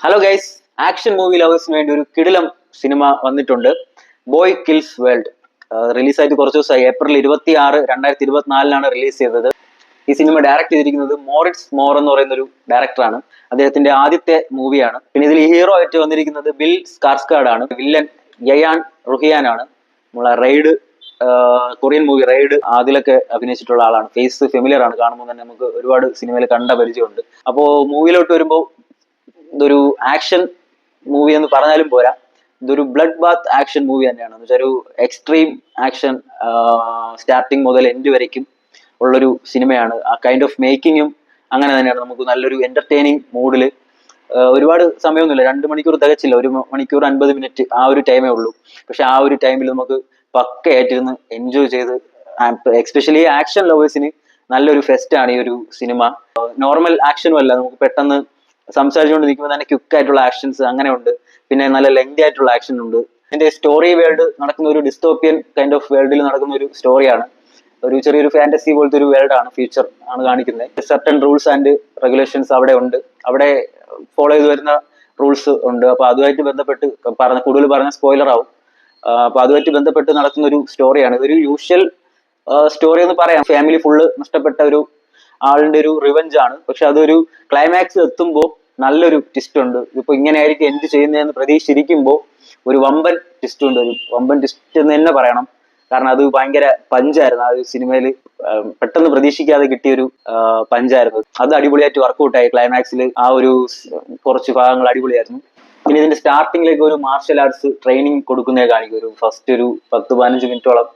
Hello guys, action movie ലവേഴ്സിന് വേണ്ടി ഒരു കിടിലം സിനിമ വന്നിട്ടുണ്ട്. Boy kills world. റിലീസായിട്ട് കുറച്ച് ദിവസമായി. ഏപ്രിൽ 26, 2024 റിലീസ് ചെയ്തത്. ഈ സിനിമ ഡയറക്ട് ചെയ്തിരിക്കുന്നത് മോറിറ്റ്സ് മോർ എന്ന് പറയുന്ന ഒരു ഡയറക്ടറാണ്. അദ്ദേഹത്തിന്റെ ആദ്യത്തെ മൂവിയാണ്. പിന്നെ ഇതിൽ ഹീറോ ആയിട്ട് വന്നിരിക്കുന്നത് ബിൽ സ്കാർസ്ഗാർഡ് ആണ്. വില്ലൻ യയാൻ റുഹിയാൻ ആണ്. നമ്മളെ റെയ്ഡ്, കൊറിയൻ മൂവി റെയ്ഡ് അതിലൊക്കെ അഭിനയിച്ചിട്ടുള്ള ആളാണ്. ഫേസ് ഫെമിലിയർ ആണ്, കാണുമ്പോൾ തന്നെ നമുക്ക് ഒരുപാട് സിനിമയിൽ കണ്ട പരിചയമുണ്ട്. അപ്പോൾ മൂവിയിലോട്ട് വരുമ്പോൾ ഇതൊരു ആക്ഷൻ മൂവി എന്ന് പറഞ്ഞാലും പോരാ, ഇതൊരു ബ്ലഡ് ബാത്ത് ആക്ഷൻ മൂവി തന്നെയാണ്. എന്ന് വെച്ചാൽ ഒരു എക്സ്ട്രീം ആക്ഷൻ, സ്റ്റാർട്ടിങ് മുതൽ എൻഡ് വരയ്ക്കും ഉള്ളൊരു സിനിമയാണ്. ആ കൈൻഡ് ഓഫ് മേക്കിങ്ങും അങ്ങനെ തന്നെയാണ്. നമുക്ക് നല്ലൊരു എന്റർടൈനിങ് മൂഡിൽ, ഒരുപാട് സമയമൊന്നുമില്ല, 2 മണിക്കൂർ തികച്ചില്ല, 1 മണിക്കൂർ 50 മിനിറ്റ് ആ ഒരു ടൈമേ ഉള്ളൂ. പക്ഷെ ആ ഒരു ടൈമിൽ നമുക്ക് പക്കയായിട്ടിരുന്ന് എൻജോയ് ചെയ്ത്, എക്സ്പെഷ്യലി ആക്ഷൻ ലവേഴ്സിന് നല്ലൊരു ഫെസ്റ്റ് ആണ് ഈ ഒരു സിനിമ. നോർമൽ ആക്ഷനും അല്ല, നമുക്ക് പെട്ടെന്ന് സംസാരിച്ചുകൊണ്ട് നിൽക്കുമ്പോൾ തന്നെ ക്വിക്ക് ആയിട്ടുള്ള ആക്ഷൻസ് അങ്ങനെ ഉണ്ട്. പിന്നെ നല്ല ലെങ്തി ആയിട്ടുള്ള ആക്ഷൻ ഉണ്ട്. ഇതിന്റെ സ്റ്റോറി വേൾഡ് നടക്കുന്ന ഒരു ഡിസ്റ്റോപ്പിയൻ കൈൻഡ് ഓഫ് വേൾഡിൽ നടക്കുന്ന ഒരു സ്റ്റോറിയാണ്. ഒരു ചെറിയൊരു ഫാന്റസി പോലത്തെ ഒരു വേൾഡ് ആണ്, ഫ്യൂച്ചർ ആണ് കാണിക്കുന്നത്. സർട്ടൻ റൂൾസ് ആൻഡ് റെഗുലേഷൻസ് അവിടെ ഉണ്ട്. അവിടെ ഫോളോ ചെയ്ത് വരുന്ന റൂൾസ് ഉണ്ട്. അപ്പൊ അതുമായിട്ട് ബന്ധപ്പെട്ട് കൂടുതൽ പറഞ്ഞ സ്പോയിലർ ആവും. അപ്പൊ അതുമായിട്ട് ബന്ധപ്പെട്ട് നടക്കുന്ന ഒരു സ്റ്റോറിയാണ്. ഇതൊരു യൂഷ്വൽ സ്റ്റോറി എന്ന് പറയാം. ഫാമിലി ഫുള്ള് നഷ്ടപ്പെട്ട ഒരു ആളിന്റെ ഒരു റിവെഞ്ച് ആണ്. പക്ഷെ അതൊരു ക്ലൈമാക്സ് എത്തുമ്പോൾ നല്ലൊരു ട്വിസ്റ്റ് ഉണ്ട്. ഇതിപ്പോ ഇങ്ങനെ ആയിരിക്കും എൻഡ് ചെയ്യുന്നതെന്ന് പ്രതീക്ഷിച്ചിരിക്കുമ്പോൾ ഒരു വമ്പൻ ട്വിസ്റ്റ് ഉണ്ട്. ഒരു വമ്പൻ ട്വിസ്റ്റ് എന്ന് തന്നെ പറയണം. കാരണം അത് ഭയങ്കര പഞ്ചായിരുന്നു. ആ ഒരു സിനിമയിൽ പെട്ടെന്ന് പ്രതീക്ഷിക്കാതെ കിട്ടിയൊരു പഞ്ചായിരുന്നു. അത് അടിപൊളിയായിട്ട് വർക്ക്ഔട്ടായി. ക്ലൈമാക്സിൽ ആ ഒരു കുറച്ച് ഭാഗങ്ങൾ അടിപൊളിയായിരുന്നു. പിന്നെ ഇതിന്റെ സ്റ്റാർട്ടിങ്ങിലേക്ക് ഒരു മാർഷൽ ആർട്സ് ട്രെയിനിങ് കൊടുക്കുന്നേ കാണിക്കും. ഒരു ഫസ്റ്റ് ഒരു 10-15 മിനിറ്റോളം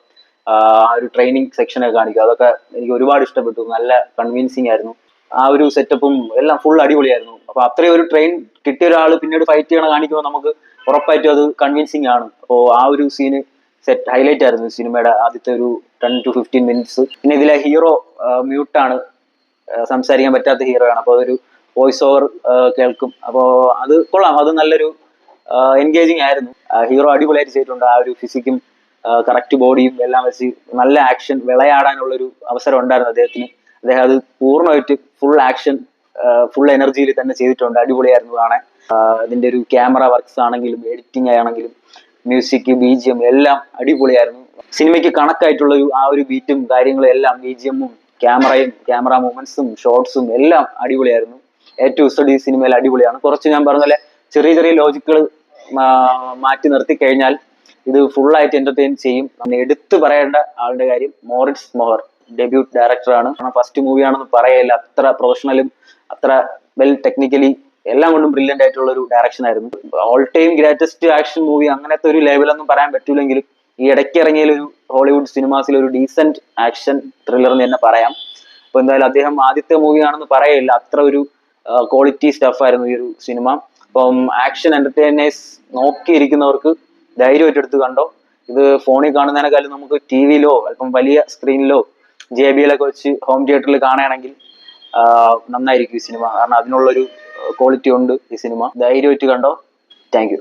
ആ ഒരു ട്രെയിനിങ് സെക്ഷനൊക്കെ കാണിക്കും. അതൊക്കെ എനിക്ക് ഒരുപാട് ഇഷ്ടപ്പെട്ടു. നല്ല കൺവിൻസിങ് ആയിരുന്നു. ആ ഒരു സെറ്റപ്പും എല്ലാം ഫുൾ അടിപൊളിയായിരുന്നു. അപ്പൊ അത്രയും ഒരു ട്രെയിൻ കിട്ടിയ ഒരാൾ പിന്നീട് ഫൈറ്റ് ചെയ്യണ കാണിക്കുമ്പോൾ നമുക്ക് ഉറപ്പായിട്ടും അത് കൺവിൻസിങ് ആണ്. അപ്പോൾ ആ ഒരു സീന് സെറ്റ് ഹൈലൈറ്റ് ആയിരുന്നു സിനിമയുടെ ആദ്യത്തെ ഒരു 10 to 15 മിനിറ്റ്സ്. പിന്നെ ഇതിലെ ഹീറോ മ്യൂട്ടാണ്, സംസാരിക്കാൻ പറ്റാത്ത ഹീറോ ആണ്. അപ്പോൾ അതൊരു വോയിസ് ഓവർ കേൾക്കും. അപ്പോൾ അത് കൊള്ളാം. അത് നല്ലൊരു എൻഗേജിങ് ആയിരുന്നു. ഹീറോ അടിപൊളിയായിട്ട് ചെയ്തിട്ടുണ്ട്. ആ ഒരു ഫിസിക്കും കറക്റ്റ് ബോഡിയും എല്ലാം വെച്ച് നല്ല ആക്ഷൻ വിളയാടാനുള്ളൊരു അവസരം ഉണ്ടായിരുന്നു അദ്ദേഹത്തിന്. അദ്ദേഹം അത് പൂർണ്ണമായിട്ട് ഫുൾ ആക്ഷൻ, ഫുൾ എനർജിയിൽ തന്നെ ചെയ്തിട്ടുണ്ട്. അടിപൊളിയായിരുന്നു കാണാൻ. ഇതിന്റെ ഒരു ക്യാമറ വർക്ക്സ് ആണെങ്കിലും എഡിറ്റിംഗ് ആണെങ്കിലും മ്യൂസിക്, BGM എല്ലാം അടിപൊളിയായിരുന്നു. സിനിമയ്ക്ക് കണക്കായിട്ടുള്ള ആ ഒരു ബീറ്റും കാര്യങ്ങളും എല്ലാം, BGM-ഉം ക്യാമറയും ക്യാമറ മൂവ്മെന്റ്സും ഷോട്ട്സും എല്ലാം അടിപൊളിയായിരുന്നു. ഏറ്റവും ഇഷ്ടം ഈ സിനിമയിൽ അടിപൊളിയാണ്. കുറച്ച് ഞാൻ പറഞ്ഞ പോലെ ചെറിയ ചെറിയ ലോജിക്കുകൾ മാറ്റി നിർത്തി കഴിഞ്ഞാൽ ഇത് ഫുള്ളായിട്ട് എന്റർടൈൻ ചെയ്യും. നമ്മൾ എടുത്തു പറയേണ്ട ആളുടെ കാര്യം മോറിറ്റ്സ് മോർ, ഡെബ്യൂട്ട് ഡയറക്ടറാണ്. ഫസ്റ്റ് മൂവിയാണെന്ന് പറയില്ല. അത്ര പ്രൊഫഷണലും അത്ര വെൽ ടെക്നിക്കലി എല്ലാം കൊണ്ടും ബ്രില്യൻ്റ് ആയിട്ടുള്ള ഒരു ഡയറക്ഷൻ ആയിരുന്നു. All time greatest action movie അങ്ങനത്തെ ഒരു ലെവലൊന്നും പറയാൻ പറ്റൂലെങ്കിലും ഈ ഇടയ്ക്ക് ഇറങ്ങിയ ഒരു ഹോളിവുഡ് സിനിമാസിൽ ഒരു ഡീസന്റ് ആക്ഷൻ ത്രില്ലർ എന്ന് തന്നെ പറയാം. അപ്പൊ എന്തായാലും അദ്ദേഹം ആദ്യത്തെ മൂവിയാണെന്ന് പറയില്ല. അത്ര ഒരു ക്വാളിറ്റി സ്റ്റഫായിരുന്നു ഈ ഒരു സിനിമ. അപ്പം ആക്ഷൻ എന്റർടൈനേഴ്സ് നോക്കിയിരിക്കുന്നവർക്ക് ധൈര്യമായിട്ട് എടുത്ത് കണ്ടോ. ഇത് ഫോണിൽ കാണുന്നതിനേക്കാളും നമുക്ക് TV-യിലോ അല്പം വലിയ സ്ക്രീനിലോ JBL-ഒക്കെ വെച്ച് ഹോം തിയേറ്ററിൽ കാണുകയാണെങ്കിൽ നന്നായിരിക്കും ഈ സിനിമ. കാരണം അതിനുള്ളൊരു ക്വാളിറ്റി ഉണ്ട് ഈ സിനിമ. ധൈര്യമായിട്ട് കണ്ടോ. Thank you.